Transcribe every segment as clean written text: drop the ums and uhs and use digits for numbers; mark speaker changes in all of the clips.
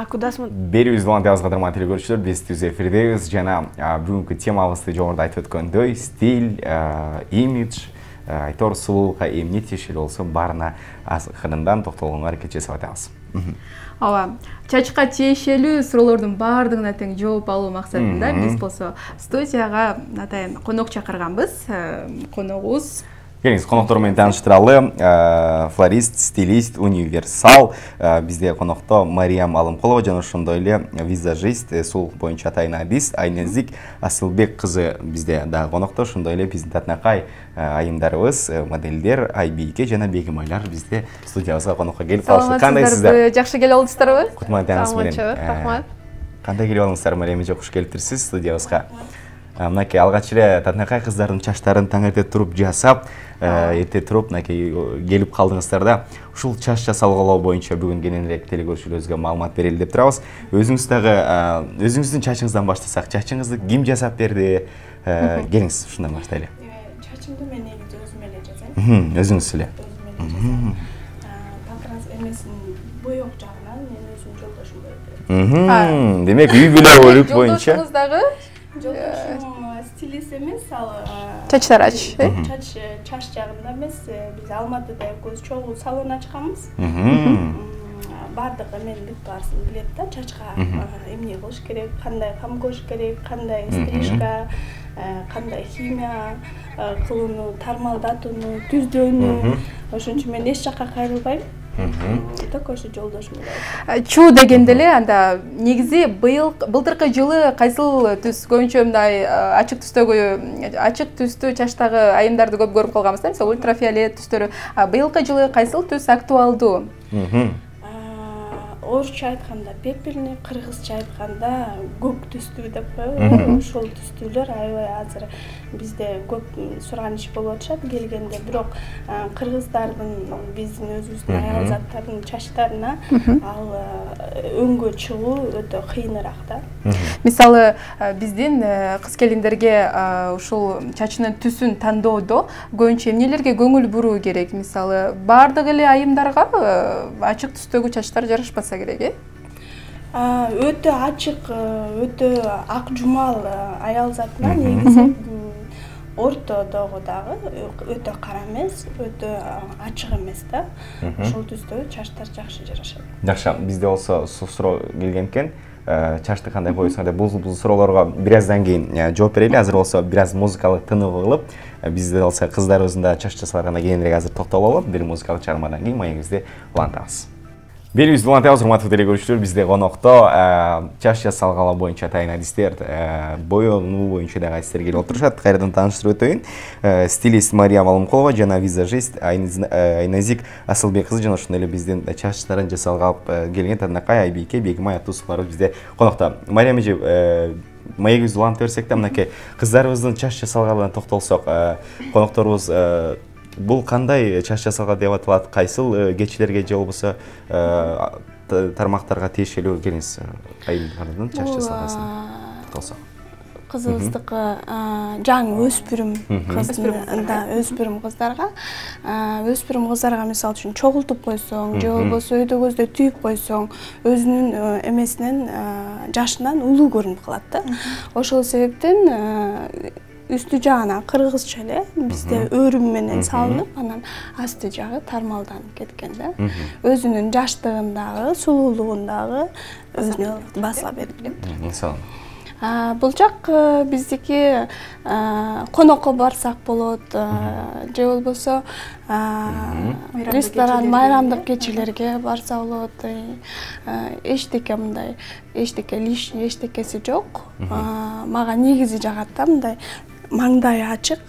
Speaker 1: Кудасмын?
Speaker 2: Берүүбүз Улантыбыз кадырман телекөрүүчүлөр, биз түз эфирдебиз жана бүгүнкү темабызды жогоруда айтып өткөндөй, стиль, имидж, айтор сулуулукка эмне тиешелүү болсо баарына азыркыдан токтолгонго аракет жасап атабыз.
Speaker 3: Ооба, чачка тиешелүү суроолордун баардыгына тең жооп алуу максатында биз болсо студияга атайын конок чакырганбыз. Коногубуз
Speaker 2: Келиңиз, коноктор менен тааныштыралы. Флорист, стилист, универсал. Бизде конокто Мариям Алымкулова жана ошондой эле визажист, сулуулук боюнча атайын Айназик Асылбек кызы бизде дагы конокто. Ошондой эле биздин татынакай айымдарыбыз, модельдер Айбийке жана Бегимайлар бизде студиябызга конокко келип калышты.
Speaker 3: Кандайсыздар? Жакшы келип алдыңыздарбы?
Speaker 2: Кутмандыңыз менен.
Speaker 1: Рахмат.
Speaker 2: Кандай келип алдыңыздар, Мариям эже? Куш келиптирсиз студиябызга. Мынакей алгач эле татынакай кыздардын чачтарын таң эрте туруп жасап, эрте туруп мынакей келип калдыңыздар да. Ушул чач жасалгалоо боюнча бүгүн кененирээк телекөрүүчүлөрүбүзгө маалымат берели деп турабыз. Өзүңүз дагы өзүңүздүн чачыңыздан баштасак, чачыңызды ким жасап берди? Келиңиз, ушундан баштайлы.
Speaker 4: Чачымды мен негизи өзүм эле жасайм.
Speaker 2: Өзүңүз эле.
Speaker 4: Патрас эмесин боёк жагынан мен өзүм жолдошум боеп.
Speaker 2: Демек үй бүлө бөлүк боюнча.
Speaker 3: Жолдошуңуз дагы
Speaker 4: Жолдошум стилист эмес, ал
Speaker 3: чачтарач,
Speaker 4: чач жагында эмес, биз Алматыда экөөбүз чогуу салон ачканбыз. Бардык эмен бүт баарысын билет да, чачка эмне кылыш керек, кандай кам көрүш керек, кандай стрижка, кандай химия кылууну, тармалдатууну, түздөөнү. Ошон үчүн мен эч жакка кайрылбайм. Так ошо жолдошум болот.
Speaker 3: Чуу дегенде эле анда негизи былтыркы жылы кайсыл түс көбүнчө мындай ачык түстүү чачтагы айымдарды көп көрүп калганбыз да, мисалы ультрафиолет түстөрү. Быйылкы жылы кайсыл түс актуалдуу?
Speaker 4: Орусча айтканда пепельный, кыргызча айтканда көк түстүү деп коебуз. Ошол түстүүлөр аябай азыр бизде көп сураган иш болуп атышат келгенде, бирок кыргыздардын биздин өзүбүздүн аял заттардын чачтарына ал өңгө чыгуу өтө кыйыныраак да.
Speaker 3: Мисалы биздин кыз келиндерге ушул чачынын түсүн тандоодо көбүнчө эмнелерге көңүл буруу керек? Мисалы баардык эле айымдарга ачык түстөгү чачтар жарашпаса керек,
Speaker 4: Өтө ачык, өтө ак жумал аял затына негизи ортодогу дагы өтө кара эмес, өтө ачык эмес да. Ошол түстөгү чачтар жакшы жарашат.
Speaker 2: Жакшы, бизде болсо суроо келген экен. Чачты кандай коесуң деп бул суроолорго бир аздан кийин жооп берели. Азыр болсо бир аз музыкалык тыныгуу кылып, бизде болсо кыздарыбыздын да чач жасалганына кийинирээк азыр токтололу. Бир музыкалык чыгармадан кийин маегибизди улантабыз. Берүүбүздү улантабыз, урматтуу телекөрүүчүлөр. Бизде конокто чач жасалгалоо боюнча атайын адистер, боёнуу боюнча дагы адистер келип отурушат. Кайрадан тааныштырып өтөйүн. Стилист Мариям Алымкулова жана визажист Айназик Асылбек кызы жана ошондой эле биздин чачтарын жасалгап келген татынакай Айбийке Бегимай аттуу суларыбыз бизде конокто. Мариям эже, маегибизди улантып берсек да, мынакей кыздарыбыздын чач жасалгалына токтолсок, конокторубуз бул кандай чач жасалга деп аталат? Кайсыл кечилерге же болбосо тармактарга тиешелүү? Келиңиз, айымдардын чач жасалгасын токтолсок.
Speaker 4: Кызыбыздыкы жаңы өспүрүм кыздарга, мисалы үчүн чогултуп койсоң, же болбосо өйдө көздө түйүп койсоң, өзүнүн эмесинен жашынан улуу көрүнүп калат да. Ошол себептен үстү жагына кыргызча эле бизде өрүм менен салынып, анан асты жагы тармалданып кеткен да. Өзүнүн жаштыгындагы, сулуулугундагы өзүнө басыла берилген.
Speaker 2: Мисалы
Speaker 4: Бул жак биздики конокко барсак болот, же болбосо ресторан, майрамдык кечелерге барса болот. Эчтеке мындай, эчтеке лишний, эчтекеси жок. Мага негизи жагат да мындай маңдайы ачык,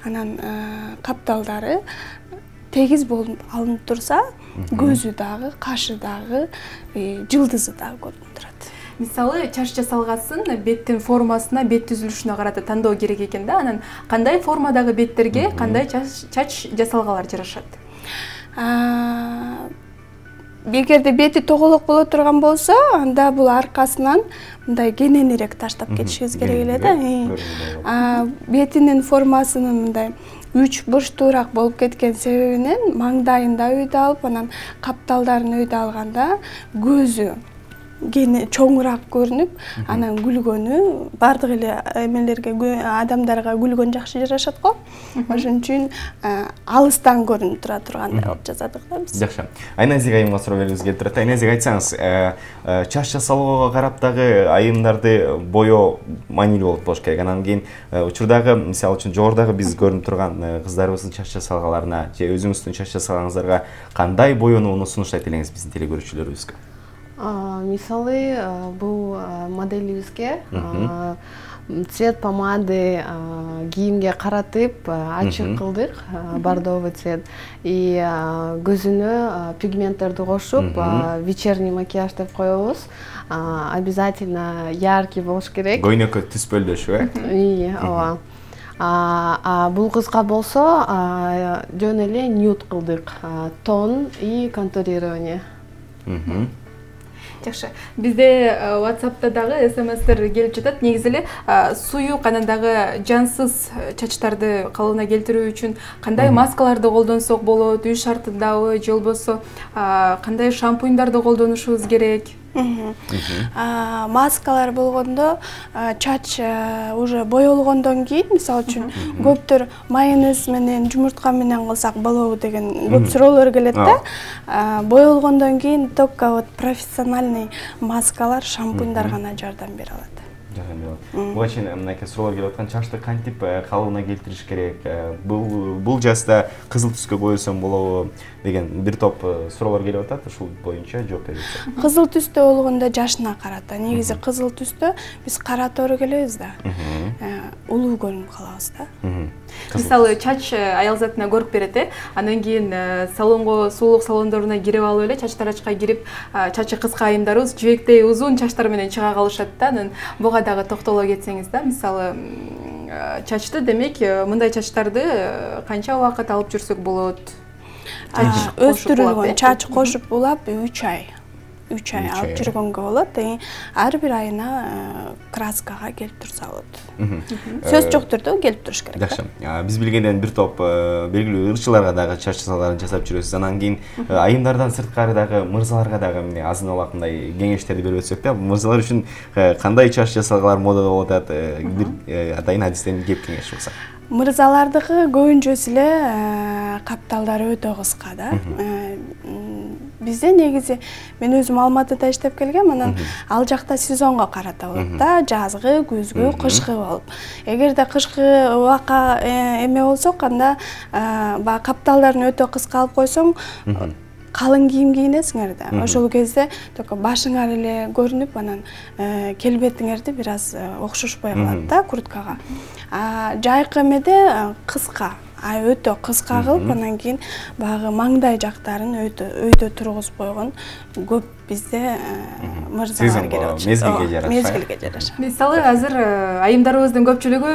Speaker 4: анан капталдары тегиз болуп алынып турса, көзү дагы, кашы дагы, жылдызы дагы көрүнүп турат.
Speaker 3: Мисалы чач жасалгасын беттин формасына, бет түзүлүшүнө карата тандоо керек экен да. Анан кандай формадагы беттерге кандай чач жасалгалар жарашат?
Speaker 4: Эгерде бети тоголок боло турган болсо, анда бул аркасынан мындай кененирээк таштап кетишибиз керек эле да. Бетинин формасынын мындай 3 бурчтуураак болуп кеткен себебинен маңдайында өйдө алып, анан капталдарын өйдө алганда көзү кени чоңураак көрүнүп, анан күлгөнү бардык эле эмелерге, адамдарга күлгөн жакшы жарашат го. Ошон үчүн алыстан көрүнүп тургандай кылып жасадык да биз.
Speaker 2: Жакшы. Айназик айымга суроо бергибиз келип турат. Айназик, айтсаңыз, чач жасалууга карап дагы айымдарды боё маанилүү болуп болуш керек. Анан кийин учурдагы, мисалы үчүн жогорудагы биз көрүнүп турган кыздарыбыздын чач жасалгаларына же өзүңүздүн чач жасаганыңыздарга кандай боёнууну сунуштайт элеңиз биздин телекөрүүчүлөрүбүзгө?
Speaker 1: Мисалы, бул моделибизге цвет помады кийимге каратып ачык кылдык, бордовый цвет. И көзүнө пигменттерди кошуп, вечерний макияж деп коебуз. Обязательно яркий болуш керек.
Speaker 2: Көйнөккө түс бөлдөшү,
Speaker 1: ооба. Бул кызга болсо жөн эле нюд кылдык, тон и контурирование.
Speaker 3: Жакшы. Бизде WhatsApp'та дагы SMS-тер келип жатат. Негизи эле суюк, анан дагы жансыз чачтарды калыбына келтирүү үчүн кандай маскаларды колдонсок болот, үй шартындабы, же болбосо кандай шампуньдарды колдонушубуз керек?
Speaker 4: Маскалар болгондо чач уже боелгондон кийин, мисалы үчүн көптөр майонез менен, жумуртка менен кылсак болобу деген көп суроолор келет да. Боелгондон кийин только вот профессиональный маскалар, шампуньдар гана жардам бере алат.
Speaker 2: Буга чейин мынакей суроолор келип аткан, чачты кантип калыбына келтириш керек? Бул жаста кызыл түскө боесом болобу деген бир топ суроолор келип атат. Ушул боюнча жооп бериңиз.
Speaker 4: Кызыл түстө болгондо жашына карата. Негизи кызыл түстө биз кара тору келебиз да. Улуу көрүнүп калабыз да.
Speaker 3: Мисалы, чач аял затына көрүп берет, анан кийин салонго, суулук салондоруна кирип алып эле, чач тарачка кирип, чачы кыска айымдарыбыз жибектей узун чачтар менен чыга калышат да. Анан буга дагы токтоло кетсеңиз да. Мисалы, чачты демек, мындай чачтарды канча убакыт алып жүрсөк болот?
Speaker 4: Өстүрүлгөн чач кошуп улап 3 ай. 3 ай алып жүргөнгө болот. Ар бир айына краскага келип турса болот. Сөз жок түрдө келип туруш керек.
Speaker 2: Жакшы. Биз билгенден бир топ белгилүү ырчыларга дагы чач жасауларын жасап жүрөсүз. Анан кийин айымдардан сырткары дагы мырзаларга дагы азын олак мындай кеңештерди берип өтсөк да, мырзалар үчүн кандай чач жасалгалар модада болуп атат? Бир атайын адистен кеп кеңеш болсо.
Speaker 4: Мырзалардыкы көбүнчөсү эле капталдары өтө кыска да. Бизде негизи мен өзүм Алматыда иштеп келгем, анан ал жакта сезонго карата болот да, жазгы, күзгү, кышкы болуп. Эгерде кышкы убакка эме болсок, анда баягы капталдарын өтө кыска алып койсоң, калың кийим кийинесиңер да. Ошол кезде только башыңар эле көрүнүп, анан келбетиңерди бир аз окшошпой калат да курткага. Жайкы эмеде кыска, өтө кыска кылып, анан кийин баягы маңдай жактарын өйдө тургузуп койгон көп бизде мырзалар келет. Мезгилге жараша.
Speaker 3: Мисалы, азыр айымдарыбыздын көпчүлүгү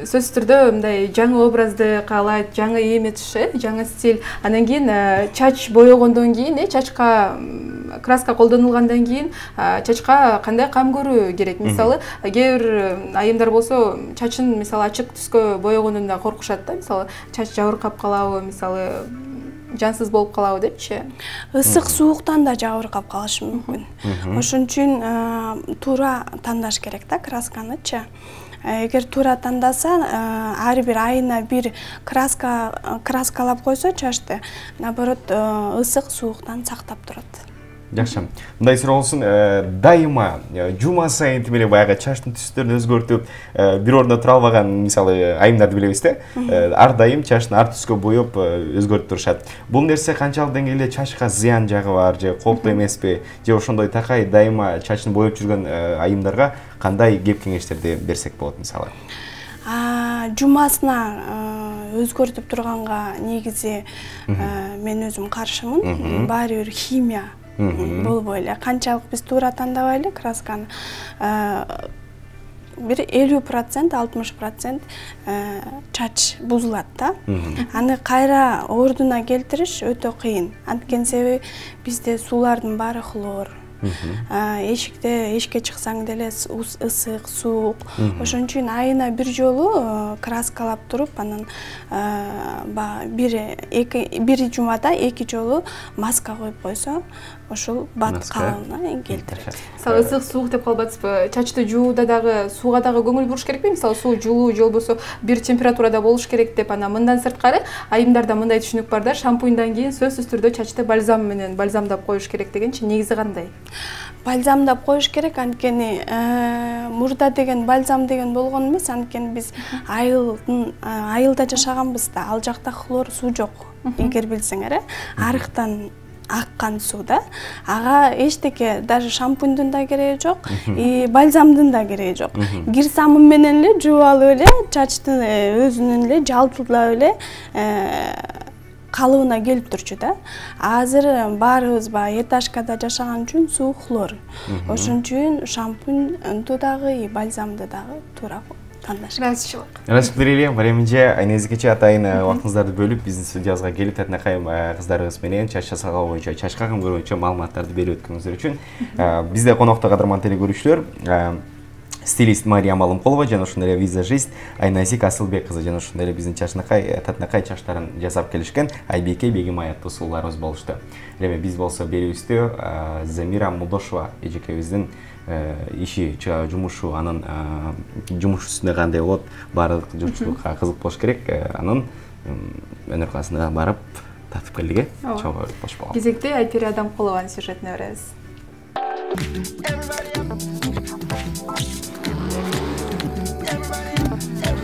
Speaker 3: сөзсүз түрдө мындай жаңы образды каалайт, жаңы имидж, жаңы стиль. Анан кийин чач боёгондон кийин, чачка краска колдонулгандан кийин чачка кандай кам көрүү керек? Мисалы, кээ бир айымдар болсо чачын мисалы ачык түскө боёгонунда коркушат да. Мисалы, чач жабыркап калабы, мисалы жансыз болуп калабы депчи.
Speaker 4: Ысык сууктан да жабыркап калышы мүмкүн. Ошон үчүн туура тандаш керек да красканычы. Эгер туура тандаса, ар бир айына бир краскалап койсо чачты, наоборот, ысык сууктан сактап турат.
Speaker 2: Жакшы. Мындай суроо болсун, дайыма жума сайын тим эле баягы чачтын түстөрүн өзгөртүп, бир ордо тура албаган, мисалы, айымдарды билебиз да. Ар дайым чачтын ар түскө боеп өзгөртүп турушат. Бул нерсе канчалык деңгээлде чачка зыян жагы бар же кооптуу эмеспи? Же ошондой такай дайыма чачын боеп жүргөн айымдарга кандай кеп кеңештерди берсек болот мисалы?
Speaker 4: Жумасына өзгөртүп турганга негизи мен өзүм каршымын. Баары бир химия болбой эле. Канчалык биз туура тандабайлы красканы, бир 50%, 60% чач бузулат да. Аны кайра ордуна келтириш өтө кыйын. Анткени себеби бизде суулардын баары хлор, Эшикке чыксаң деле ысык, суук. Ошон үчүн айына бир жолу краскалап туруп, анан бир жумада 2 жолу маска коюп койсо, ошол бат калыбына келтирет.
Speaker 3: Мисалы ысык, суук деп калбатсызбы? Чачты жууда дагы сууга дагы көңүл буруш керекпи? Мисалы суу жылуу же болбосо бир температурада болуш керек деп, анан мындан сырткары айымдарда мындай түшүнүк бар да, шампуньдан кийин сөзсүз түрдө чачты бальзам менен бальзамдап коюш керек дегенчи, негизи кандай?
Speaker 4: Бальзамдап коюш керек, анткени мурда деген бальзам деген болгон эмес, анткени биз айылда жашаганбыз да, ал жакта хлор суу жок. Эгер билсеңер, арыктан аккан сууда ага эчтеке, даже шампуньдун да кереги жок, бальзамдын да кереги жок. Кир самын менен эле жууп алып эле чачтын өзүнүн эле жалпылдап эле калыбына келип турчу да. Азыр баарыбыз этажкада жашаган үчүн суу хлор. Ошон үчүн шампуньду дагы, бальзамды дагы туура тандаш.
Speaker 2: Расчылык эле, Мариямже, айнезикече атайын убактыңыздарды бөлүп, биздин студиябызга келип, татынакай кыздарыбыз менен чач жасаган боюнча, чачка кам боюнча маалыматтарды берип өткөнүңүздөр үчүн. Бизде конокто кадырман телекөрүүчүлөр, стилист Мариям Алымкулова жана ошондой эле визажист Айназик Асылбек кызы жана ошондой эле биздин татынакай чачтарын жасап келишкен Айбеке Бегимай аттуу сууларыбыз болушту. Эми биз болсо берүүбүздө Замира Мулдошова эжекебиздин иши, жумушу, анын жумуш үстүндө кандай болот, баардык жумушчулукка кызык болуш керек. Анын өнөр классына барып татып келдик. Чоң кош болгон.
Speaker 3: Кезекте Айпери Адамкулованын сюжетине барабыз.
Speaker 5: Everybody